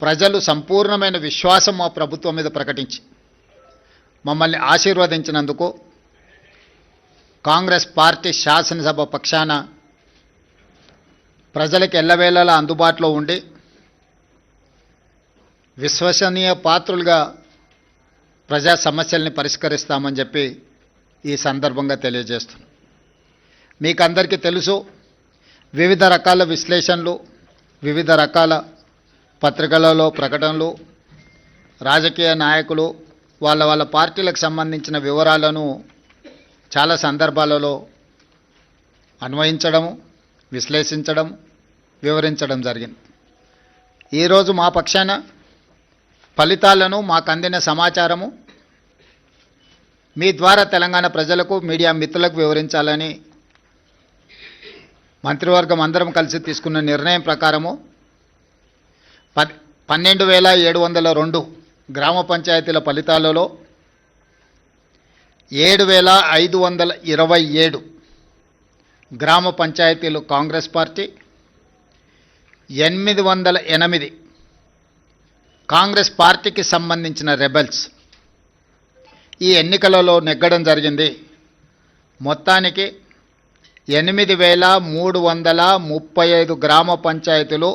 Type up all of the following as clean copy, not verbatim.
ప్రజలు సంపూర్ణమైన విశ్వాసం మా ప్రభుత్వం మీద ప్రకటించి మమ్మల్ని ఆశీర్వదించినందుకు కాంగ్రెస్ పార్టీ శాసనసభ పక్షాన ప్రజలకు ఎల్లవేళలా అందుబాటులో ఉండి విశ్వసనీయ పాత్రులుగా ప్రజా సమస్యల్ని పరిష్కరిస్తామని చెప్పి ఈ సందర్భంగా తెలియజేస్తున్నాం. మీకు అందరికీ తెలుసు, వివిధ రకాల విశ్లేషణలు, వివిధ రకాల పత్రికలలో ప్రకటనలు, రాజకీయ నాయకులు వాళ్ళ పార్టీలకు సంబంధించిన వివరాలను చాలా సందర్భాలలో అన్వయించడం, విశ్లేషించడం, వివరించడం జరిగింది. ఈరోజు మా పక్షాన ఫలితాలను మాకు అందిన సమాచారము మీ ద్వారా తెలంగాణ ప్రజలకు, మీడియా మిత్రులకు వివరించాలని మంత్రివర్గం అందరం కలిసి తీసుకున్న నిర్ణయం ప్రకారము 12,702 గ్రామ పంచాయతీల ఫలితాలలో 7,527 గ్రామ పంచాయతీలు కాంగ్రెస్ పార్టీ, 808 కాంగ్రెస్ పార్టీకి సంబంధించిన రెబెల్స్ ఈ ఎన్నికలలో నెగ్గడం జరిగింది. మొత్తానికి 8,335 గ్రామ పంచాయతీలు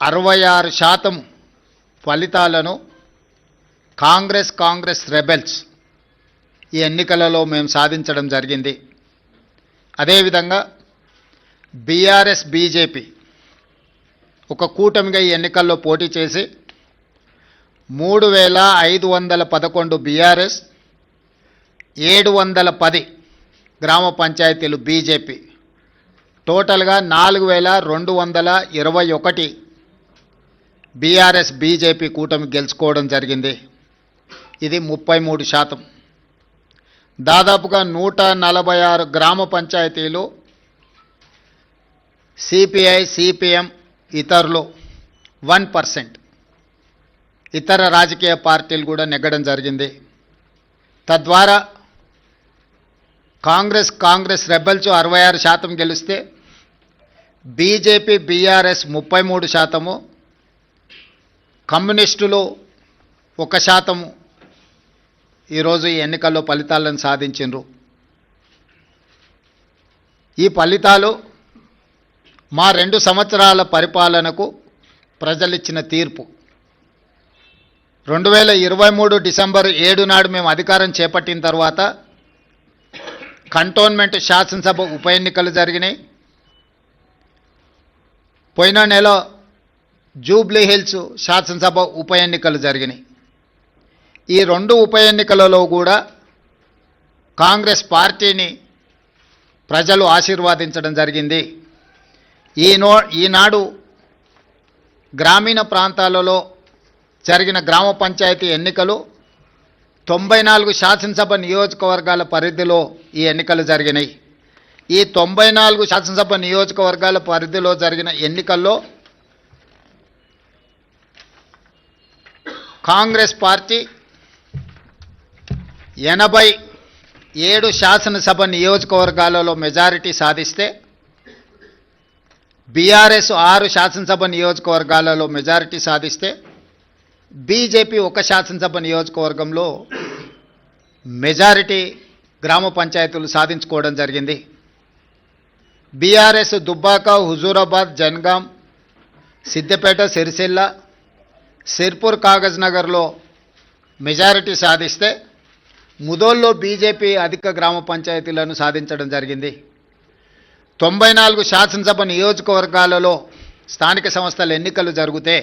66% ఫలితాలను కాంగ్రెస్ రెబెల్స్ ఈ ఎన్నికలలో మేము సాధించడం జరిగింది. అదేవిధంగా బీఆర్ఎస్, బీజేపీ ఒక కూటమిగా ఈ ఎన్నికల్లో పోటీ చేసి 3,511 బీఆర్ఎస్, 710 గ్రామ పంచాయతీలు బీజేపీ, టోటల్గా 4,221 బీఆర్ఎస్ బీజేపీ కూటమి గెలుచుకోవడం జరిగింది. ఇది 33%. దాదాపుగా 146 గ్రామ పంచాయతీలు సిపిఐ, సిపిఎం, ఇతరులు 1%, ఇతర రాజకీయ పార్టీలు కూడా నెగ్గడం జరిగింది. తద్వారా కాంగ్రెస్ రెబెల్స్ 66% గెలిస్తే బీజేపీ, బీఆర్ఎస్ 33%, కమ్యూనిస్టులు 1% ఈరోజు ఈ ఎన్నికల్లో ఫలితాలను సాధించారు. ఈ ఫలితాలు మా 2 సంవత్సరాల పరిపాలనకు ప్రజలిచ్చిన తీర్పు. 2023 డిసెంబర్ 7 నాడు మేము అధికారం చేపట్టిన తర్వాత కంటోన్మెంట్ శాసనసభ ఉప ఎన్నికలు జరిగినాయి. పోయిన నెల జూబ్లీ హిల్స్ శాసనసభ ఉప ఎన్నికలు జరిగినాయి. ఈ 2 ఉప ఎన్నికలలో కూడా కాంగ్రెస్ పార్టీని ప్రజలు ఆశీర్వాదించడం జరిగింది. ఈనాడు గ్రామీణ ప్రాంతాలలో జరిగిన గ్రామ పంచాయతీ ఎన్నికలు 94 శాసనసభ నియోజకవర్గాల పరిధిలో ఈ ఎన్నికలు జరిగినాయి. ఈ 94 శాసనసభ నియోజకవర్గాల పరిధిలో జరిగిన ఎన్నికల్లో కాంగ్రెస్ పార్టీ 87 శాసనసభ నియోజకవర్గాలలో మెజారిటీ సాధిస్తే బీఆర్ఎస్ 6 శాసనసభ నియోజకవర్గాలలో మెజారిటీ సాధిస్తే బీజేపీ 1 శాసనసభ నియోజకవర్గంలో మెజారిటీ గ్రామ పంచాయతీలు సాధించుకోవడం జరిగింది. బీఆర్ఎస్ దుబ్బాక, హుజూరాబాద్, జన్గాం, సిద్దిపేట, సిరిసిల్ల, సిర్పూర్, కాగజ్ నగర్లో మెజారిటీ సాధిస్తే ముదోల్లో బీజేపీ అధిక గ్రామ పంచాయతీలను సాధించడం జరిగింది. 94 శాసనసభ నియోజకవర్గాలలో స్థానిక సంస్థల ఎన్నికలు జరిగితే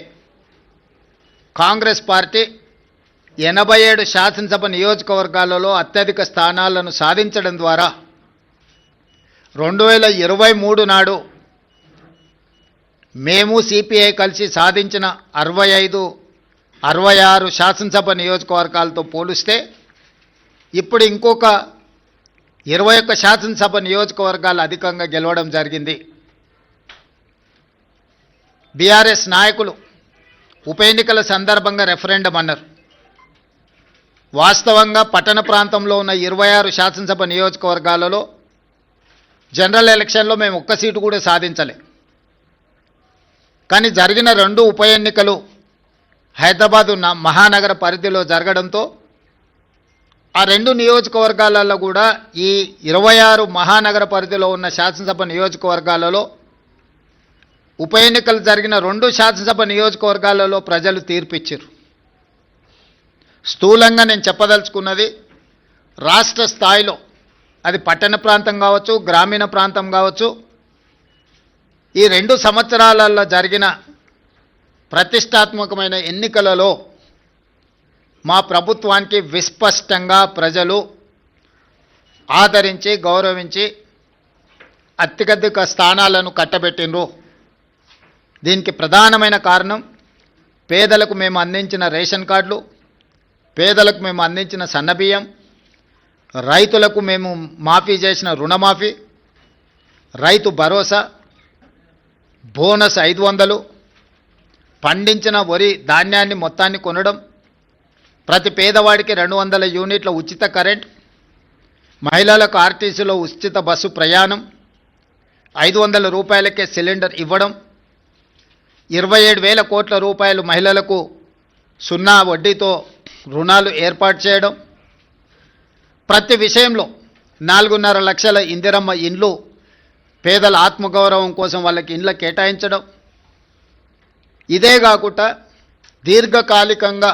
కాంగ్రెస్ పార్టీ 87 శాసనసభ నియోజకవర్గాలలో అత్యధిక స్థానాలను సాధించడం ద్వారా 2023 నాడు మేము సిపిఐ కలిసి సాధించిన 65-66 శాసనసభ నియోజకవర్గాలతో పోలిస్తే ఇప్పుడు ఇంకొక 21 శాసనసభ నియోజకవర్గాలు అధికంగా గెలవడం జరిగింది. బీఆర్ఎస్ నాయకులు ఉప ఎన్నికల సందర్భంగా రెఫరెండం అన్నారు. వాస్తవంగా పట్టణ ప్రాంతంలో ఉన్న 26 శాసనసభ నియోజకవర్గాలలో జనరల్ ఎలక్షన్లో మేము 1 సీటు కూడా సాధించలే. కానీ జరిగిన 2 ఉప ఎన్నికలు హైదరాబాదు మహానగర పరిధిలో జరగడంతో ఆ రెండు నియోజకవర్గాలలో కూడా ఈ 26 మహానగర పరిధిలో ఉన్న శాసనసభ నియోజకవర్గాలలో ఉప ఎన్నికలు జరిగిన 2 శాసనసభ నియోజకవర్గాలలో ప్రజలు తీర్పిచ్చారు. స్థూలంగా నేను చెప్పదలుచుకున్నది, రాష్ట్ర స్థాయిలో అది పట్టణ ప్రాంతం కావచ్చు, గ్రామీణ ప్రాంతం కావచ్చు, ఈ 2 సంవత్సరాలలో జరిగిన ప్రతిష్టాత్మకమైన ఎన్నికలలో మా ప్రభుత్వానికి విస్పష్టంగా ప్రజలు ఆదరించి గౌరవించి అత్యధిక స్థానాలను కట్టబెట్టినరు. దీనికి ప్రధానమైన కారణం పేదలకు మేము అందించిన రేషన్ కార్డులు, పేదలకు మేము అందించిన సన్నబియ్యం, రైతులకు మేము మాఫీ చేసిన రుణమాఫీ, రైతు భరోసా, బోనస్ 500, పండించిన వరి ధాన్యాన్ని మొత్తాన్ని కొనడం, ప్రతి పేదవాడికి 200 యూనిట్ల ఉచిత కరెంట్, మహిళలకు ఆర్టీసీలో ఉచిత బస్సు ప్రయాణం, 500 రూపాయలకే సిలిండర్ ఇవ్వడం, 27,000 కోట్ల రూపాయలు మహిళలకు 0 వడ్డీతో రుణాలు ఏర్పాటు చేయడం, ప్రతి విషయంలో 4.5 లక్షల ఇందిరమ్మ ఇండ్లు పేదల ఆత్మగౌరవం కోసం వాళ్ళకి ఇండ్ల కేటాయించడం. ఇదే కాకుండా దీర్ఘకాలికంగా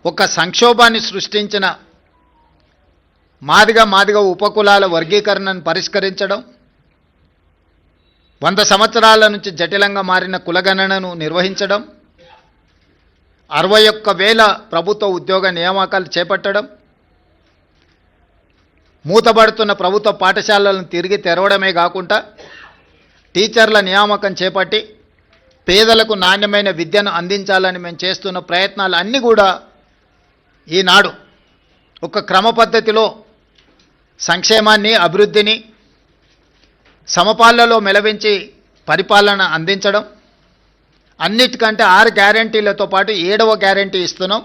ఒక సంక్షోభాన్ని సృష్టించిన మాదిగ ఉపకులాల వర్గీకరణను పరిష్కరించడం, 100 సంవత్సరాల నుంచి జటిలంగా మారిన కులగణనను నిర్వహించడం, 61,000 ప్రభుత్వ ఉద్యోగ నియామకాలు చేపట్టడం, మూతబడుతున్న ప్రభుత్వ పాఠశాలలను తిరిగి తెరవడమే కాకుండా టీచర్ల నియామకం చేపట్టి పేదలకు నాణ్యమైన విద్యను అందించాలని మేము చేస్తున్న ప్రయత్నాలు అన్నీ కూడా ఈనాడు ఒక క్రమ పద్ధతిలో సంక్షేమాన్ని, అభివృద్ధిని సమపాలలో మెలవించి పరిపాలన అందించడం, అన్నిటికంటే 6 గ్యారంటీలతో పాటు 7వ గ్యారంటీ ఇస్తున్నాం,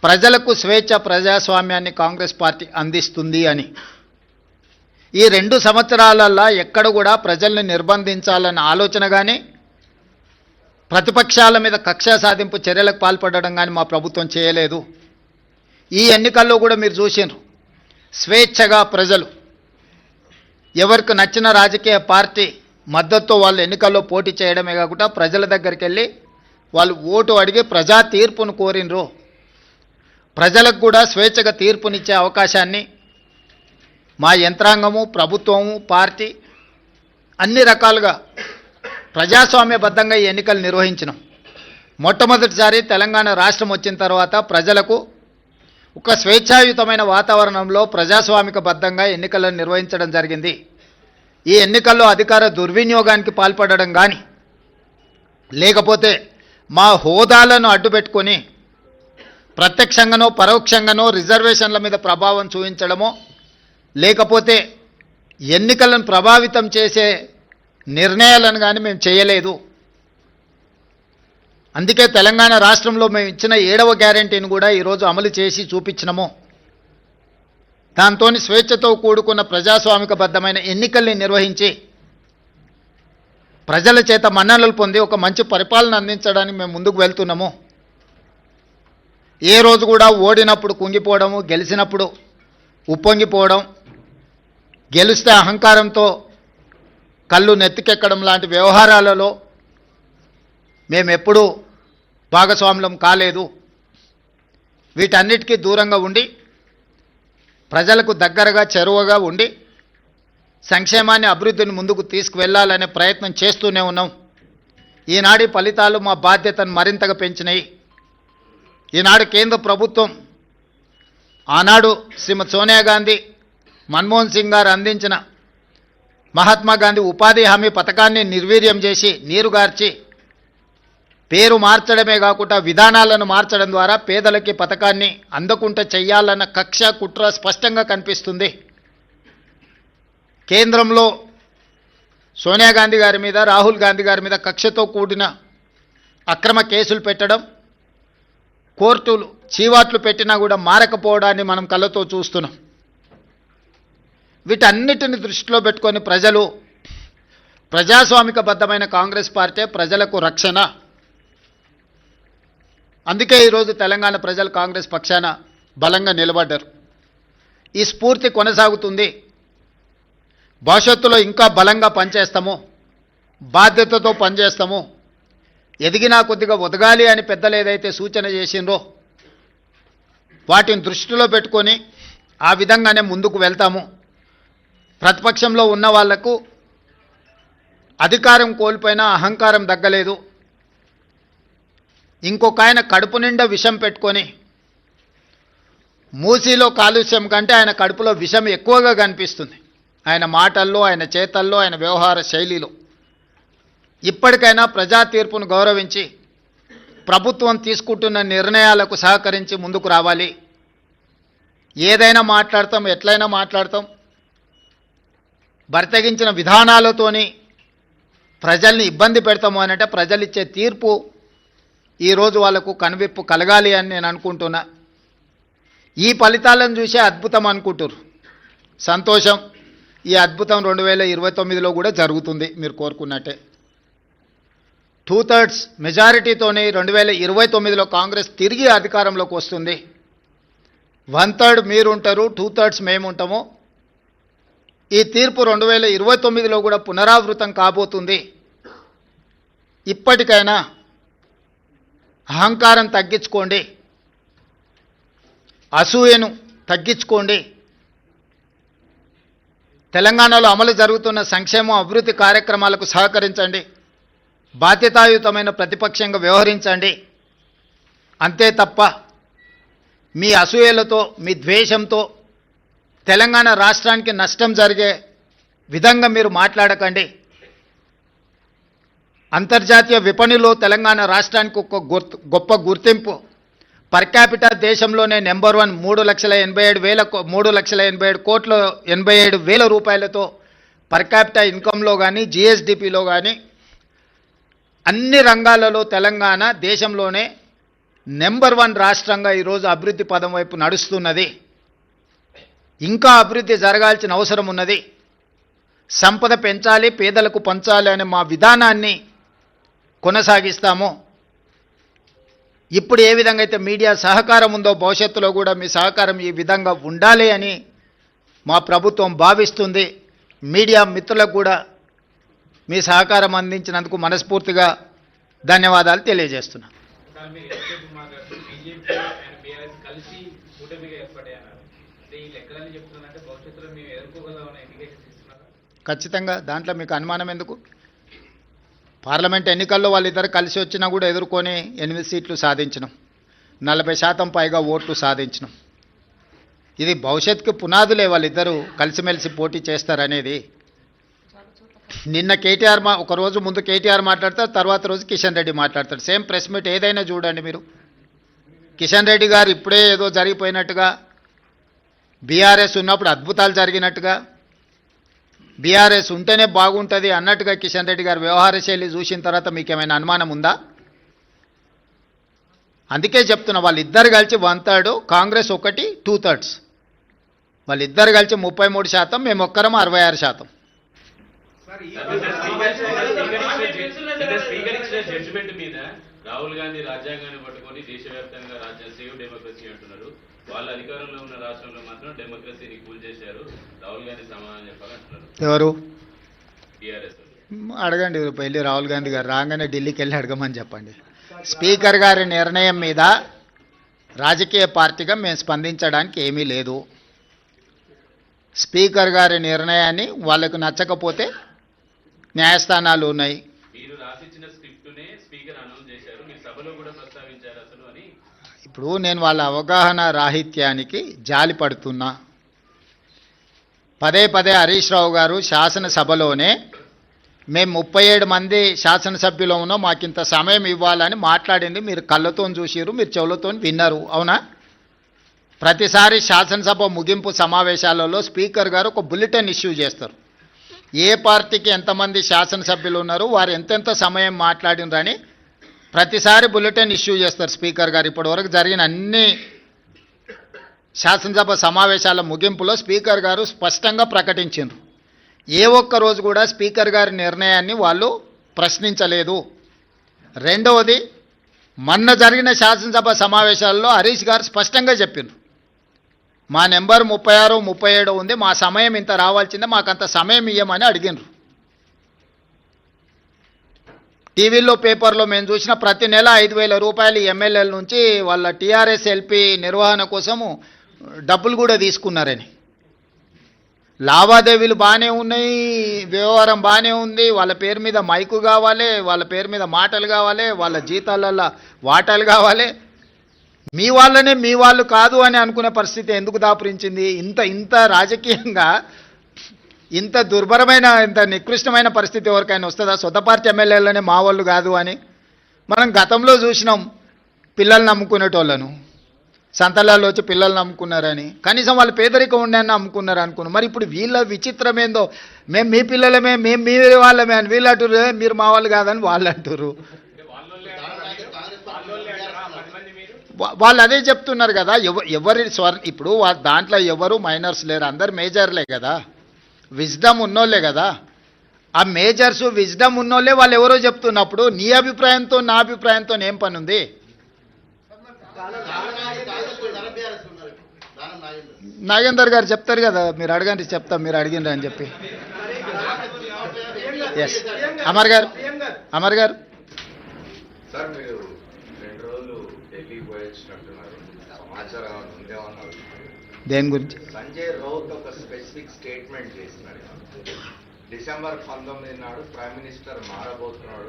ప్రజలకు స్వేచ్ఛ ప్రజాస్వామ్యాన్ని కాంగ్రెస్ పార్టీ అందిస్తుంది అని. ఈ 2 సంవత్సరాలలో ఎక్కడ కూడా ప్రజల్ని నిర్బంధించాలన్న ఆలోచన కానీ, ప్రతిపక్షాల మీద కక్ష సాధింపు చర్యలకు పాల్పడడం కానీ మా ప్రభుత్వం చేయలేదు. ఈ ఎన్నికల్లో కూడా మీరు చూసినారు, స్వేచ్ఛగా ప్రజలు ఎవరికి నచ్చిన రాజకీయ పార్టీ మద్దతుతో వాళ్ళు ఎన్నికల్లో పోటీ చేయడమే కాకుండా ప్రజల దగ్గరికి వెళ్ళి వాళ్ళు ఓటు అడిగి ప్రజా తీర్పును కోరినరు. ప్రజలకు కూడా స్వేచ్ఛగా తీర్పునిచ్చే అవకాశాన్ని మా యంత్రాంగము, ప్రభుత్వము, పార్టీ అన్ని రకాలుగా ప్రజాస్వామ్యబద్ధంగా ఈ ఎన్నికలు నిర్వహించినాం. మొట్టమొదటిసారి తెలంగాణ రాష్ట్రం వచ్చిన తర్వాత ప్రజలకు ఒక స్వేచ్ఛాయుతమైన వాతావరణంలో ప్రజాస్వామికబద్ధంగా ఎన్నికలను నిర్వహించడం జరిగింది. ఈ ఎన్నికల్లో అధికార దుర్వినియోగానికి పాల్పడడం కానీ, లేకపోతే మా హోదాలను అడ్డుపెట్టుకొని ప్రత్యక్షంగానో పరోక్షంగానో రిజర్వేషన్ల మీద ప్రభావం చూపించడమో, లేకపోతే ఎన్నికలను ప్రభావితం చేసే నిర్ణయాలను కానీ మేము చేయలేదు. అందుకే తెలంగాణ రాష్ట్రంలో మేము ఇచ్చిన 7వ గ్యారంటీని కూడా ఈరోజు అమలు చేసి చూపించినాము. దాంతో స్వేచ్ఛతో కూడుకున్న ప్రజాస్వామికబద్ధమైన ఎన్నికల్ని నిర్వహించి ప్రజల చేత మన్ననలు పొంది ఒక మంచి పరిపాలన అందించడానికి మేము ముందుకు వెళ్తున్నాము. ఏ రోజు కూడా ఓడినప్పుడు కుంగిపోవడము, గెలిచినప్పుడు ఉప్పొంగిపోవడం, గెలిస్తే అహంకారంతో కళ్ళు నెత్తికెక్కడం లాంటి వ్యవహారాలలో మేమెప్పుడూ భాగస్వాములం కాలేదు. వీటన్నిటికీ దూరంగా ఉండి ప్రజలకు దగ్గరగా చెరువగా ఉండి సంక్షేమాన్ని, అభివృద్ధిని ముందుకు తీసుకువెళ్ళాలనే ప్రయత్నం చేస్తూనే ఉన్నాం. ఈనాటి ఫలితాలు మా బాధ్యతను మరింతగా పెంచినాయి. ఈనాడు కేంద్ర ప్రభుత్వం ఆనాడు శ్రీమతి సోనియా గాంధీ, మన్మోహన్ సింగ్ గారు అందించిన మహాత్మా గాంధీ ఉపాధి హామీ పథకాన్ని నిర్వీర్యం చేసి నీరుగార్చి పేరు మార్చడమే కాకుండా విధానాలను మార్చడం ద్వారా పేదలకి పథకాన్ని అందకుండా చెయ్యాలన్న కక్ష, కుట్ర స్పష్టంగా కనిపిస్తుంది. కేంద్రంలో సోనియా గాంధీ గారి మీద, రాహుల్ గాంధీ గారి మీద కక్షతో కూడిన అక్రమ కేసులు పెట్టడం, కోర్టులు చీవాట్లు పెట్టినా కూడా మారకపోవడాన్ని మనం కళ్ళతో చూస్తున్నాం. వీటన్నిటిని దృష్టిలో పెట్టుకొని ప్రజలు ప్రజాస్వామికబద్ధమైన కాంగ్రెస్ పార్టీ ప్రజలకు రక్షణ, అందుకే ఈరోజు తెలంగాణ ప్రజలు కాంగ్రెస్ పక్షాన బలంగా నిలబడ్డారు. ఈ స్ఫూర్తి కొనసాగుతుంది. భవిష్యత్తులో ఇంకా బలంగా పనిచేస్తాము, బాధ్యతతో పనిచేస్తాము. ఎదిగినా కొద్దిగా ఒదగాలి అని పెద్దలు ఏదైతే సూచన చేసిండ్రో వాటిని దృష్టిలో పెట్టుకొని ఆ విధంగానే ముందుకు వెళ్తాము. ప్రతిపక్షంలో ఉన్న వాళ్లకు అధికారం కోల్పోయినా అహంకారం తగ్గలేదు. ఇంకొక ఆయన కడుపు నిండా విషం పెట్టుకొని, మూసీలో కాలుష్యం కంటే ఆయన కడుపులో విషం ఎక్కువగా కనిపిస్తుంది, ఆయన మాటల్లో, ఆయన చేతల్లో, ఆయన వ్యవహార శైలిలో. ఇప్పటికైనా ప్రజా తీర్పును గౌరవించి ప్రభుత్వం తీసుకుంటున్న నిర్ణయాలకు సహకరించి ముందుకు రావాలి. ఏదైనా మాట్లాడతాం, ఎట్లయినా మాట్లాడతాం. బరితెగించిన విధానాలతోని ప్రజల్ని ఇబ్బంది పెడతాము అని అంటే ప్రజలు ఇచ్చే తీర్పు ఈరోజు వాళ్లకు కనువిప్పు కలగాలి అని నేను అనుకుంటున్నా. ఈ ఫలితాలను చూసే అద్భుతం అనుకుంటారు. సంతోషం. ఈ అద్భుతం 2029లో కూడా జరుగుతుంది మీరు కోరుకున్నట్టే. 2/3 మెజారిటీతోనే 2029లో కాంగ్రెస్ తిరిగి అధికారంలోకి వస్తుంది. 1/3 మీరు ఉంటారు, 2/3 మేము ఉంటాము. ఈ తీర్పు 2029లో కూడా పునరావృతం కాబోతుంది. ఇప్పటికైనా అహంకారం తగ్గించుకోండి, అసూయను తగ్గించుకోండి. తెలంగాణలో అమలు జరుగుతున్న సంక్షేమ అభివృద్ధి కార్యక్రమాలకు సహకరించండి. బాధ్యతాయుతమైన ప్రతిపక్షంగా వ్యవహరించండి. అంతే తప్ప మీ అసూయలతో, మీ ద్వేషంతో తెలంగాణ రాష్ట్రానికి నష్టం జరిగే విధంగా మీరు మాట్లాడకండి. అంతర్జాతీయ విపణిలో తెలంగాణ రాష్ట్రానికి ఒక గొప్ప గుర్తింపు. పర్ క్యాపిటా దేశంలోనే నెంబర్ 1, 3,87,87,000 రూపాయలతో పర్ క్యాపిటా ఇన్కంలో కానీ, జిఎస్డిపిలో కానీ అన్ని రంగాలలో తెలంగాణ దేశంలోనే నెంబర్ 1 రాష్ట్రంగా ఈరోజు అభివృద్ధి పదం వైపు నడుస్తున్నది. ఇంకా అభివృద్ధి జరగాల్సిన అవసరం ఉన్నది. సంపద పెంచాలి, పేదలకు పంచాలి అనే మా విధానాన్ని కొనసాగిస్తాము. ఇప్పుడు ఏ విధంగా అయితే మీడియా సహకారం ఉందో భవిష్యత్తులో కూడా మీ సహకారం ఈ విధంగా ఉండాలి అని మా ప్రభుత్వం భావిస్తుంది. మీడియా మిత్రులకు కూడా మీ సహకారం అందించినందుకు మనస్ఫూర్తిగా ధన్యవాదాలు తెలియజేస్తున్నాను. ఖచ్చితంగా దాంట్లో మీకు అనుమానం ఎందుకు? పార్లమెంట్ ఎన్నికల్లో వాళ్ళిద్దరు కలిసి వచ్చినా కూడా ఎదుర్కొని 8 సీట్లు సాధించినాం, 40% పైగా ఓట్లు సాధించినాం. ఇది భవిష్యత్తుకు పునాదులే వాళ్ళిద్దరూ కలిసిమెలిసి పోటీ చేస్తారనేది. నిన్న కేటీఆర్ ఒక రోజు ముందు కేటీఆర్ మాట్లాడతారు, తర్వాత రోజు కిషన్ రెడ్డి మాట్లాడతారు. సేమ్ ప్రెస్ మీట్ ఏదైనా చూడండి మీరు. కిషన్ రెడ్డి గారు ఇప్పుడే ఏదో జరిగిపోయినట్టుగా, బీఆర్ఎస్ ఉన్నప్పుడు అద్భుతాలు జరిగినట్టుగా, బీఆర్ఎస్ ఉంటేనే బాగుంటుంది అన్నట్టుగా కిషన్ రెడ్డి గారు వ్యవహార శైలి చూసిన తర్వాత మీకేమైనా అనుమానం ఉందా? అందుకే చెప్తున్నా, వాళ్ళిద్దరు కలిసి 1/3, కాంగ్రెస్ ఒకటి 2/3. వాళ్ళిద్దరు కలిసి 33%, మేము ఒక్కరం 66%. రాహుల్ గాంధీ రాజ్యాంగాన్ని పట్టుకొని దేశవ్యాప్తంగా సేవ్ డెమోక్రసీ అంటున్నారు. వాళ్ళ అధికారంలో ఉన్న రాష్ట్రంలో మాత్రం డెమోక్రసీని కూల్ చేశారు. రాహుల్ గాంధీ సమాధానం చెప్పాలంటున్నారు. ఎవరు? టీఆర్ఎస్. అడగండి, వెళ్ళి రాహుల్ గాంధీ గారు రాగానే ఢిల్లీకి వెళ్ళి అడగమని చెప్పండి. స్పీకర్ గారి నిర్ణయం మీద రాజకీయ పార్టీగా మేము స్పందించడానికి ఏమీ లేదు. స్పీకర్ గారి నిర్ణయాన్ని వాళ్ళకు నచ్చకపోతే న్యాయస్థానాలు ఉన్నాయి. మీరు రాసిచ్చిన స్క్రిప్టునే స్పీకర్ అనౌన్స్ చేశారు, మీరు సభలో కూడా ప్రస్తావించారు అసలు అని. ఇప్పుడు నేను వాళ్ళ అవగాహన రాహిత్యానికి జాలి పడుతున్నా. పదే పదే హరీష్ రావు గారు శాసనసభలోనే మేము 37 మంది శాసనసభ్యులు ఉన్నాం, మాకింత సమయం ఇవ్వాలని మాట్లాడింది మీరు కళ్ళతో చూసిరు, మీరు చెవులతో విన్నారు, అవునా? ప్రతిసారి శాసనసభ ముగింపు సమావేశాలలో స్పీకర్ గారు ఒక బులెటిన్ ఇష్యూ చేస్తారు. ఏ పార్టీకి ఎంతమంది శాసనసభ్యులు ఉన్నారు, వారు ఎంతెంత సమయం మాట్లాడినరని ప్రతిసారి బులెటిన్ ఇష్యూ చేస్తారు స్పీకర్ గారు. ఇప్పటివరకు జరిగిన అన్ని శాసనసభ సమావేశాల ముగింపులో స్పీకర్ గారు స్పష్టంగా ప్రకటించారు. ఏ ఒక్క రోజు కూడా స్పీకర్ గారి నిర్ణయాన్ని వాళ్ళు ప్రశ్నించలేదు. రెండవది, మొన్న జరిగిన శాసనసభ సమావేశాల్లో హరీష్ గారు స్పష్టంగా చెప్పిండ్రు, మా నెంబర్ 36, 37 ఉంది, మా సమయం ఇంత రావాల్సిందే, మాకంత సమయం ఇవ్వమని అడిగినరు. టీవీల్లో పేపర్లో మేము చూసిన ప్రతి నెల 5,000 రూపాయలు ఎమ్మెల్యేల నుంచి వాళ్ళ టీఆర్ఎస్ ఎల్పీ నిర్వహణ కోసము డబ్బులు కూడా తీసుకున్నారని. లావాదేవీలు బాగానే ఉన్నాయి, వ్యవహారం బాగానే ఉంది, వాళ్ళ పేరు మీద మైకు కావాలి, వాళ్ళ పేరు మీద మాటలు కావాలి, వాళ్ళ జీతాలలో వాటాలు కావాలి. మీ వాళ్ళనే మీ వాళ్ళు కాదు అని అనుకునే పరిస్థితి ఎందుకు దాపురించింది? ఇంత రాజకీయంగా ఇంత దుర్భరమైన ఇంత నికృష్టమైన పరిస్థితి ఎవరికైనా వస్తుందా? సొంత పార్టీ ఎమ్మెల్యేలనే మా వాళ్ళు కాదు అని. మనం గతంలో చూసినాం పిల్లలు నమ్ముకునేటోళ్ళను, సంతలాల్లో వచ్చి పిల్లలు నమ్ముకున్నారని. కనీసం వాళ్ళు పేదరికం ఉండని నమ్ముకున్నారు అనుకున్నాం. మరి ఇప్పుడు వీళ్ళ విచిత్రం ఏందో, మేము మీ పిల్లలమే, మేము మీ వాళ్ళమే అని వీళ్ళు అంటారు, మీరు మా వాళ్ళు కాదని వాళ్ళు అంటారు. వాళ్ళు అదే చెప్తున్నారు కదా. ఎవరి ఇప్పుడు దాంట్లో ఎవరు మైనర్స్ లేరు, అందరు మేజర్లే కదా, విజ్డమ్ ఉన్నోళ్ళే కదా. ఆ మేజర్స్ విజ్డమ్ ఉన్నోళ్ళే వాళ్ళు ఎవరో చెప్తున్నప్పుడు నీ అభిప్రాయంతో నా అభిప్రాయంతో ఏం పని ఉంది? నాగేందర్ గారు చెప్తారు కదా, మీరు అడగండి చెప్తాం, మీరు అడిగినరు అని చెప్పి. ఎస్ అమర్ గారు. సార్, మీరు 2 రోజులు ఢిల్లీ పోయొచ్చినట్టున్నారు, సమాచారం ఉందేమన్నారు? దేని గురించి? సంజయ్ రౌత్ ఒక స్పెసిఫిక్ స్టేట్మెంట్ చేసినాడు. డిసెంబర్ 19 నాడు ప్రైమ్ మినిస్టర్ మారబోతున్నాడు,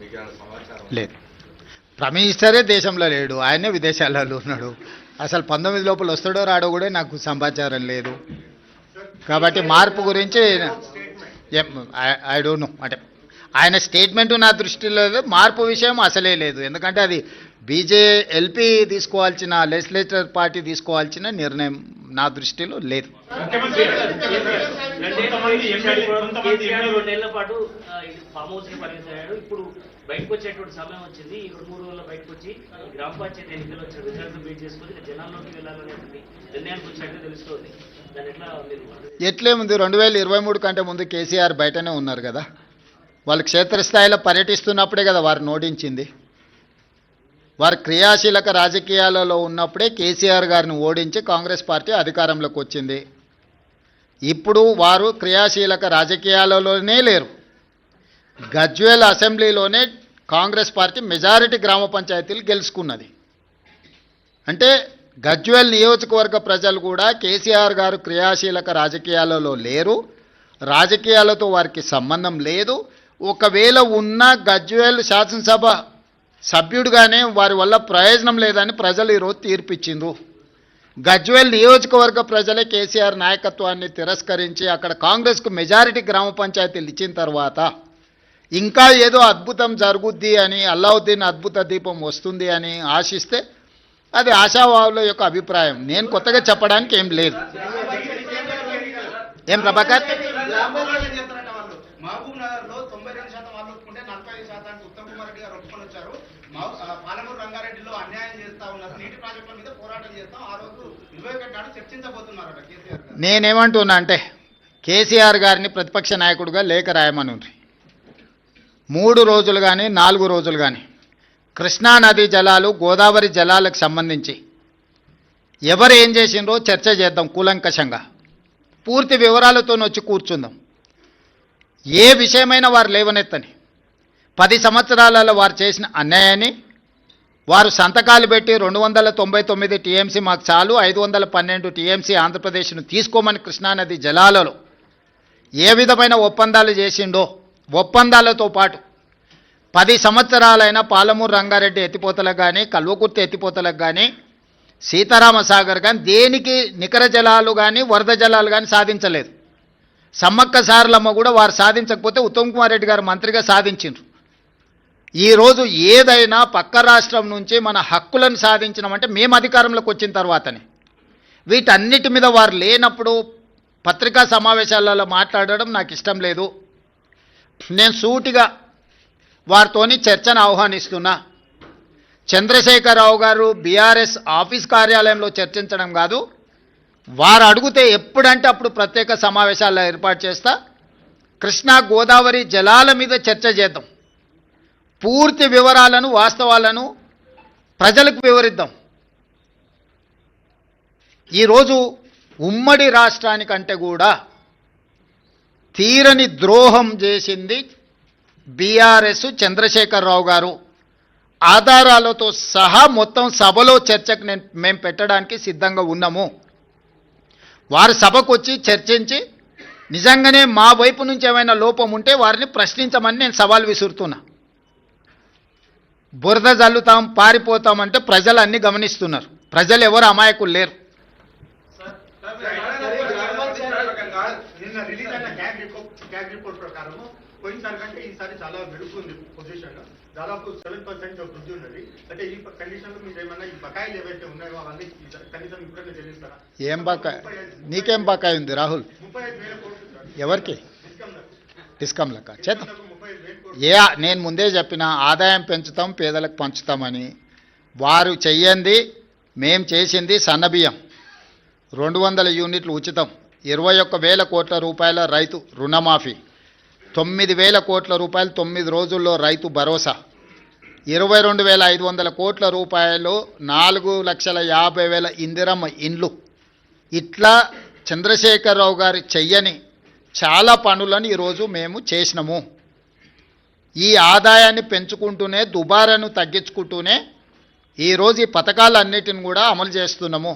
మీకు ఏమైనా సమాచారం లేదు? ప్రైమ్ మినిస్టరే దేశంలో లేడు, ఆయనే విదేశాలలో ఉన్నాడు. అసలు 19 లోపల వస్తాడో రాడో కూడా నాకు సమాచారం లేదు. కాబట్టి మార్పు గురించి ఐ డోంట్ నో. అంటే ఆయన స్టేట్మెంటు నా దృష్టిలో లేదు, మార్పు విషయం అసలే లేదు. ఎందుకంటే అది ఎల్పీ తీసుకోవాల్సిన, లెజిస్లేచర్ పార్టీ తీసుకోవాల్సిన నిర్ణయం నా దృష్టిలో లేదు. ఇప్పుడు బయటకు వచ్చేటువంటి సమయం వచ్చింది. ఈ 2-3 రోజుల్లో బయటకు వచ్చి గ్రామ పంచాయతీ ఎన్నికలు వచ్చిన రిజల్ట్ బీట్ చేసుకుని జనాల్లోకి వెళ్ళాలనేటువంటి నిర్ణయానికి వచ్చినట్టు తెలుస్తుంది. దాని ఎట్లేముంది? 2023 కంటే ముందు కేసీఆర్ బయటనే ఉన్నారు కదా, వాళ్ళు క్షేత్రస్థాయిలో పర్యటిస్తున్నప్పుడే కదా వారు ఓడించింది. వారు క్రియాశీలక రాజకీయాలలో ఉన్నప్పుడే కేసీఆర్ గారిని ఓడించి కాంగ్రెస్ పార్టీ అధికారంలోకి వచ్చింది. ఇప్పుడు వారు క్రియాశీలక రాజకీయాలలోనే లేరు. గజ్వేల్ అసెంబ్లీలోనే కాంగ్రెస్ పార్టీ మెజారిటీ గ్రామ పంచాయతీలు గెలుచుకున్నది. అంటే గజ్వేల్ నియోజకవర్గ ప్రజలు కూడా కేసీఆర్ గారు క్రియాశీలక రాజకీయాలలో లేరు, రాజకీయాలతో వారికి సంబంధం లేదు. ఒకవేళ ఉన్న గజ్వేల్ శాసనసభ సభ్యుడిగానే వారి వల్ల ప్రయోజనం లేదని ప్రజలు ఈరోజు తీర్పిచ్చిండ్రు. గజ్వేల్ నియోజకవర్గ ప్రజలే కేసీఆర్ నాయకత్వాన్ని తిరస్కరించి అక్కడ కాంగ్రెస్కు మెజారిటీ గ్రామ పంచాయతీలు ఇచ్చిన తర్వాత ఇంకా ఏదో అద్భుతం జరుగుద్ది అని, అల్లావుద్దీన్ అద్భుత దీపం వస్తుంది అని ఆశిస్తే అది ఆశావాహుల యొక్క అభిప్రాయం. నేను కొత్తగా చెప్పడానికి ఏం లేదు. ఏం ప్రభాకర్? మహబూబ్ నగర్ లో 92% వాళ్ళు ఒప్పుకుంటే 45% ఉత్తమ్ కుమార్ రెడ్డి గారు ఒప్పుకొని వచ్చారు. పాలమూరు రంగారెడ్డిలో అన్యాయం చేస్తా ఉన్నారు, నీటి ప్రాజెక్టుల మీద పోరాటం చేస్తాం, ఆ రోజు 21 నాడు చర్చించబోతున్నారట కేసీఆర్ గారు. నేనేమంటున్నా అంటే కేసీఆర్ గారిని ప్రతిపక్ష నాయకుడిగా లేఖ రాయమని 3 రోజులు కానీ 4 రోజులు కానీ కృష్ణా నదీ జలాలు, గోదావరి జలాలకు సంబంధించి ఎవరు ఏం చేసిండ్రో చర్చ చేద్దాం కూలంకషంగా, పూర్తి వివరాలతో వచ్చి కూర్చుందాం. ఏ విషయమైనా వారు లేవనెత్తని 10 సంవత్సరాలలో వారు చేసిన అన్యాయాన్ని, వారు సంతకాలు పెట్టి 299 టీఎంసీ మాకు చాలు, 512 టీఎంసీ ఆంధ్రప్రదేశ్ను తీసుకోమని కృష్ణానది జలాలలో ఏ విధమైన ఒప్పందాలు చేసిండో, ఒప్పందాలతో పాటు 10 సంవత్సరాలైన పాలమూరు రంగారెడ్డి ఎత్తిపోతలకు కానీ, కల్వకుర్తి ఎత్తిపోతలకు కానీ, సీతారామసాగర్ కానీ దేనికి నికర జలాలు కానీ వరద జలాలు కానీ సాధించలేదు. సమ్మక్క సారలమ్మ కూడా వారు సాధించకపోతే ఉత్తమ్ కుమార్ రెడ్డి గారు మంత్రిగా సాధించిండ్రు. ఈరోజు ఏదైనా పక్క రాష్ట్రం నుంచి మన హక్కులను సాధించినామంటే మేము అధికారంలోకి వచ్చిన తర్వాతనే. వీటన్నిటి మీద వారు లేనప్పుడు పత్రికా సమావేశాలలో మాట్లాడడం నాకు ఇష్టం లేదు. నేను సూటిగా వారితోని చర్చను ఆహ్వానిస్తున్నా. చంద్రశేఖరరావు గారు బీఆర్ఎస్ ఆఫీస్ కార్యాలయంలో చర్చించడం కాదు, వారు అడిగితే ఎప్పుడంటే అప్పుడు ప్రత్యేక సమావేశాలు ఏర్పాటు చేస్తా, కృష్ణా గోదావరి జలాల మీద చర్చ చేద్దాం. పూర్తి వివరాలను వాస్తవాలను ప్రజలకు వివరిద్దాం. ఈరోజు ఉమ్మడి రాష్ట్రానికంటే కూడా తీరని ద్రోహం చేసింది బీఆర్ఎస్ చంద్రశేఖరరావు గారు. ఆధారాలతో సహా మొత్తం సభలో చర్చకు మేము పెట్టడానికి సిద్ధంగా ఉన్నాము. వారి సభకు వచ్చి చర్చించి నిజంగానే మా వైపు నుంచి ఏమైనా లోపం ఉంటే వారిని ప్రశ్నించమని నేను సవాల్ విసురుతున్నా. బురద జల్లుతాం పారిపోతామంటే ప్రజలు అన్ని గమనిస్తున్నారు. ప్రజలు ఎవరు అమాయకులు లేరు. నిన్న రిలీజ్ అయిన క్యాగ్ రిపోర్ట్ ప్రకారం పోయినసారి కంటే ఈసారి చాలా మెరుగు పొజిషన్, దాదాపు 7% వృద్ధి ఉన్నది. అంటే ఈ కండిషన్ లో మీరు ఏమన్నా ఈ బకాయిలు ఏవైతే ఉన్నాయో అవన్నీ కనీసం ఇప్పుడైనా చెల్లిస్తారా? ఏం బకాయి? నీకేం బకాయి ఉంది రాహుల్? 35,000 కోట్లు ఎవరికి? డిస్కంలక చేద్దాం. 35,000 కోట్లు. నేను ముందే చెప్పిన ఆదాయం పెంచుతాం పేదలకు పంచుతామని. వారు చెయ్యండి, మేం చేసింది సన్నబియ్యం 200 యూనిట్లు ఉచితం, 21,000 కోట్ల రూపాయల రైతు రుణమాఫీ, 9,000 కోట్ల రూపాయలు 9 రోజుల్లో రైతు భరోసా, 22,500 కోట్ల రూపాయలు 4,50,000 ఇందిరమ్మ ఇండ్లు. ఇట్లా చంద్రశేఖరరావు గారు చెయ్యని చాలా పనులను ఈరోజు మేము చేసినాము. ఈ ఆదాయాన్ని పెంచుకుంటూనే దుబారాను తగ్గించుకుంటూనే ఈరోజు ఈ పథకాలన్నిటిని కూడా అమలు చేస్తున్నాము.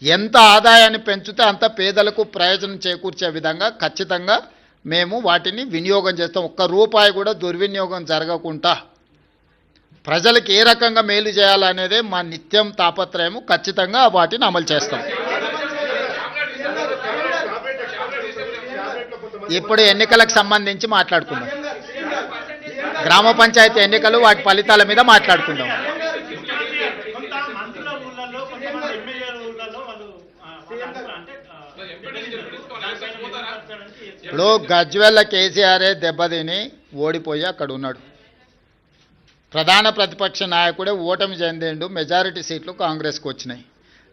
ఎంత ఆదాయాన్ని పెంచితే అంత పేదలకు ప్రయోజనం చేకూర్చే విధంగా ఖచ్చితంగా మేము వాటిని వినియోగం చేస్తాం. ఒక్క రూపాయి కూడా దుర్వినియోగం జరగకుండా ప్రజలకు ఏ రకంగా మేలు చేయాలనేదే మా నిత్యం తాపత్రయము. ఖచ్చితంగా వాటిని అమలు చేస్తాం. ఇప్పుడు ఎన్నికలకు సంబంధించి మాట్లాడుకుందాం. గ్రామ పంచాయతీ ఎన్నికలు వాటి ఫలితాల మీద మాట్లాడుకుందాం. కొంత మంత్రుల ఊళ్ళల్లో కొంతమంది ఎమ్మెల్యేల ఊళ్ళల్లో వాళ్ళు ఇప్పుడు గజ్వెల్ల కేసీఆరే దెబ్బతిని ఓడిపోయి అక్కడ ఉన్నాడు. ప్రధాన ప్రతిపక్ష నాయకుడే ఓటమి చెందిండు. మెజారిటీ సీట్లు కాంగ్రెస్కి వచ్చినాయి.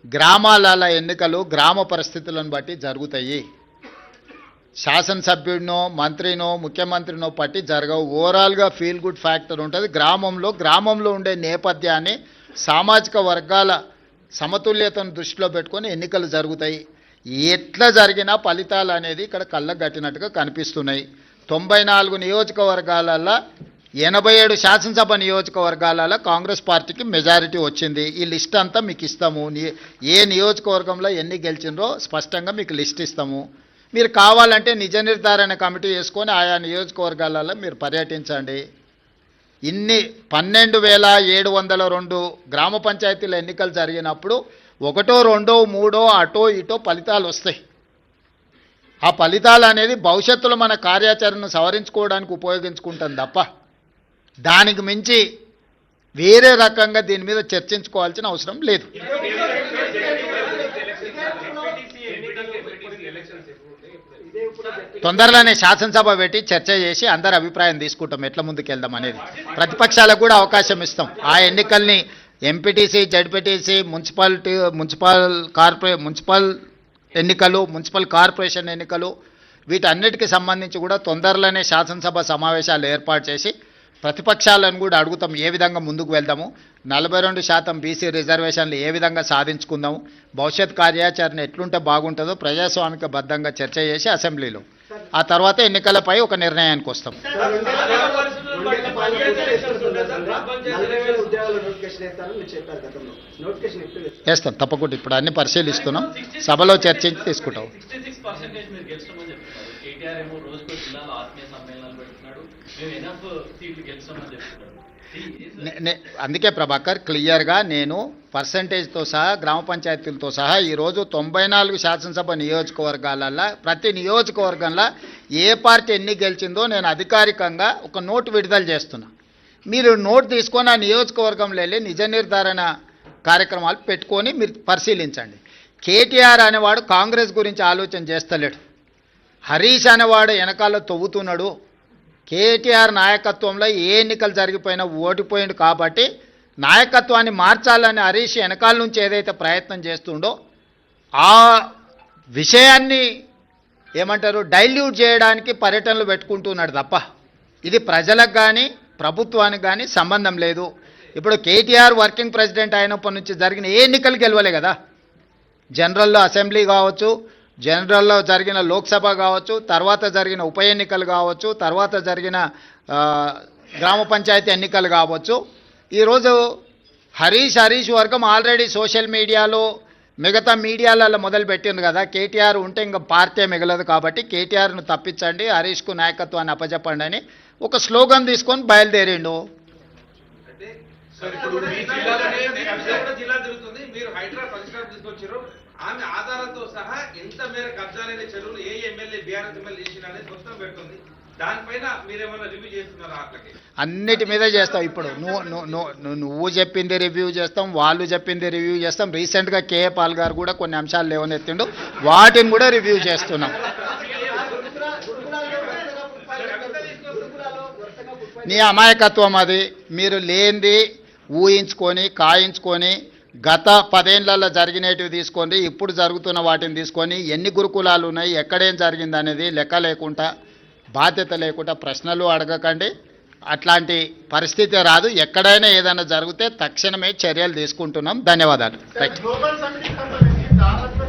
గ్రామాల ఎన్నికలు గ్రామ పరిస్థితులను బట్టి జరుగుతాయి. శాసనసభ్యుడినో మంత్రినో ముఖ్యమంత్రినో పట్టి జరగవు. ఓవరాల్గా ఫీల్ గుడ్ ఫ్యాక్టర్ ఉంటుంది. గ్రామంలో ఉండే నేపథ్యాన్ని సామాజిక వర్గాల సమతుల్యతను దృష్టిలో పెట్టుకొని ఎన్నికలు జరుగుతాయి. ఎట్లా జరిగినా ఫలితాలు అనేది ఇక్కడ కళ్ళకు కట్టినట్టుగా కనిపిస్తున్నాయి. 94 నియోజకవర్గాలలో 87 శాసనసభ నియోజకవర్గాలలో కాంగ్రెస్ పార్టీకి మెజారిటీ వచ్చింది. ఈ లిస్ట్ అంతా మీకు ఇస్తాము. ఏ నియోజకవర్గంలో ఎన్ని గెలిచిండ్రో స్పష్టంగా మీకు లిస్ట్ ఇస్తాము. మీరు కావాలంటే నిజ నిర్ధారణ కమిటీ వేసుకొని ఆయా నియోజకవర్గాలలో మీరు పర్యటించండి. ఇన్ని 12,702 గ్రామ పంచాయతీల ఎన్నికలు జరిగినప్పుడు 1, 2, 3 అటో ఇటో ఫలితాలు వస్తాయి. ఆ ఫలితాలు అనేది భవిష్యత్తులో మన కార్యాచరణను సవరించుకోవడానికి ఉపయోగించుకుంటాం తప్ప దానికి మించి వేరే రకంగా దీని మీద చర్చించుకోవాల్సిన అవసరం లేదు. తొందరలోనే శాసనసభ పెట్టి చర్చ చేసి అందరి అభిప్రాయం తీసుకుంటాం ఎట్లా ముందుకు వెళ్దాం అనేది. ప్రతిపక్షాలకు కూడా అవకాశం ఇస్తాం. ఆ ఎన్నికల్ని ఎంపీటీసీ, జడ్పీటీసీ, మున్సిపల్ ఎన్నికలు, మున్సిపల్ కార్పొరేషన్ ఎన్నికలు వీటన్నిటికీ సంబంధించి కూడా తొందరలోనే శాసనసభ సమావేశాలు ఏర్పాటు చేసి ప్రతిపక్షాలను కూడా అడుగుతాం ఏ విధంగా ముందుకు వెళ్దాము, 42% బీసీ రిజర్వేషన్లు ఏ విధంగా సాధించుకుందాము, భవిష్యత్ కార్యాచరణ ఎట్లుంటే బాగుంటుందో ప్రజాస్వామికబద్ధంగా చర్చ చేసి అసెంబ్లీలో ఆ తర్వాత ఎన్నికలపై ఒక నిర్ణయానికి వస్తాం. వేస్తాం తప్పకుండా. ఇప్పుడు అన్ని పరిశీలిస్తున్నాం, సభలో చర్చించి తీసుకుంటాం. అందుకే ప్రభాకర్ క్లియర్గా నేను పర్సంటేజ్తో సహా గ్రామ పంచాయతీలతో సహా ఈరోజు 94 శాసనసభ నియోజకవర్గాలలో ప్రతి నియోజకవర్గంలో ఏ పార్టీ ఎన్ని గెలిచిందో నేను అధికారికంగా ఒక నోటు విడుదల చేస్తున్నా. మీరు నోటు తీసుకొని ఆ నియోజకవర్గంలో వెళ్ళి నిజ నిర్ధారణ కార్యక్రమాలు పెట్టుకొని మీరు పరిశీలించండి. కేటీఆర్ అనేవాడు కాంగ్రెస్ గురించి ఆలోచన చేస్తలేడు. హరీష్ అనేవాడు వెనకాల తవ్వుతున్నాడు. కేటీఆర్ నాయకత్వంలో ఏ ఎన్నికలు జరిగిపోయినా ఓడిపోయిండు కాబట్టి నాయకత్వాన్ని మార్చాలని హరీష్ వెనకాల నుంచి ఏదైతే ప్రయత్నం చేస్తుండో ఆ విషయాన్ని ఏమంటారు డైల్యూట్ చేయడానికి పర్యటనలు పెట్టుకుంటున్నాడు తప్ప ఇది ప్రజలకు కానీ ప్రభుత్వానికి కానీ సంబంధం లేదు. ఇప్పుడు కేటీఆర్ వర్కింగ్ ప్రెసిడెంట్ అయినప్పటి నుంచి జరిగిన ఏ ఎన్నికలు గెలవలే కదా. జనరల్లో అసెంబ్లీ కావచ్చు, జనరల్లో జరిగిన లోక్సభ కావచ్చు, తర్వాత జరిగిన ఉప ఎన్నికలు కావచ్చు, తర్వాత జరిగిన గ్రామ పంచాయతీ ఎన్నికలు కావచ్చు. ఈరోజు హరీష్ వర్గం ఆల్రెడీ సోషల్ మీడియాలో మిగతా మీడియాలలో మొదలుపెట్టింది కదా, కేటీఆర్ ఉంటే ఇంకా పార్టీ మిగలదు కాబట్టి కేటీఆర్ను తప్పించండి, హరీష్కు నాయకత్వాన్ని అప్పచెప్పండి అని ఒక స్లోగన్ తీసుకొని బయలుదేరిండు. సార్ ఇప్పుడు మీ జిల్లాలోనే కబ్జా కూడా జిల్లా తిరుగుతుంది. మీరు హైడ్రా పరిష్కారం తీసుకొచ్చారు. ఆమె ఆధారాలతో సహా ఎంత మేర కబ్జాలైన చెరువులు ఏ ఎమ్మెల్యే బీఆర్ఎస్ ఎమ్మెల్యే చేసిన అనేది మొత్తం పెడుతుంది. దానిపైన మీరేమన్నా రివ్యూ చేస్తున్నారా? అట్లకి అన్నిటి మీద చేస్తాం. ఇప్పుడు నువ్వు చెప్పింది రివ్యూ చేస్తాం, వాళ్ళు చెప్పింది రివ్యూ చేస్తాం. రీసెంట్గా కేఏ పాల్ గారు కూడా కొన్ని అంశాలు లేవనెత్తిండు, వాటిని కూడా రివ్యూ చేస్తున్నాం. నీ అమాయకత్వం అది. మీరు లేనిది ఊహించుకొని కాయించుకొని గత 10 ఏళ్లలో జరిగినవి తీసుకొని ఇప్పుడు జరుగుతున్న వాటిని తీసుకొని ఎన్ని గురుకులాలు ఉన్నాయి, ఎక్కడేం జరిగింది అనేది లెక్క లేకుండా, బాధ్యత లేకుండా ప్రశ్నలు అడగకండి. అట్లాంటి పరిస్థితి రాదు. ఎక్కడైనా ఏదైనా జరిగితే తక్షణమే చర్యలు తీసుకుంటున్నాం. ధన్యవాదాలు. రైట్. గ్లోబల్ సమిట్కి సంబంధించి దాదాపు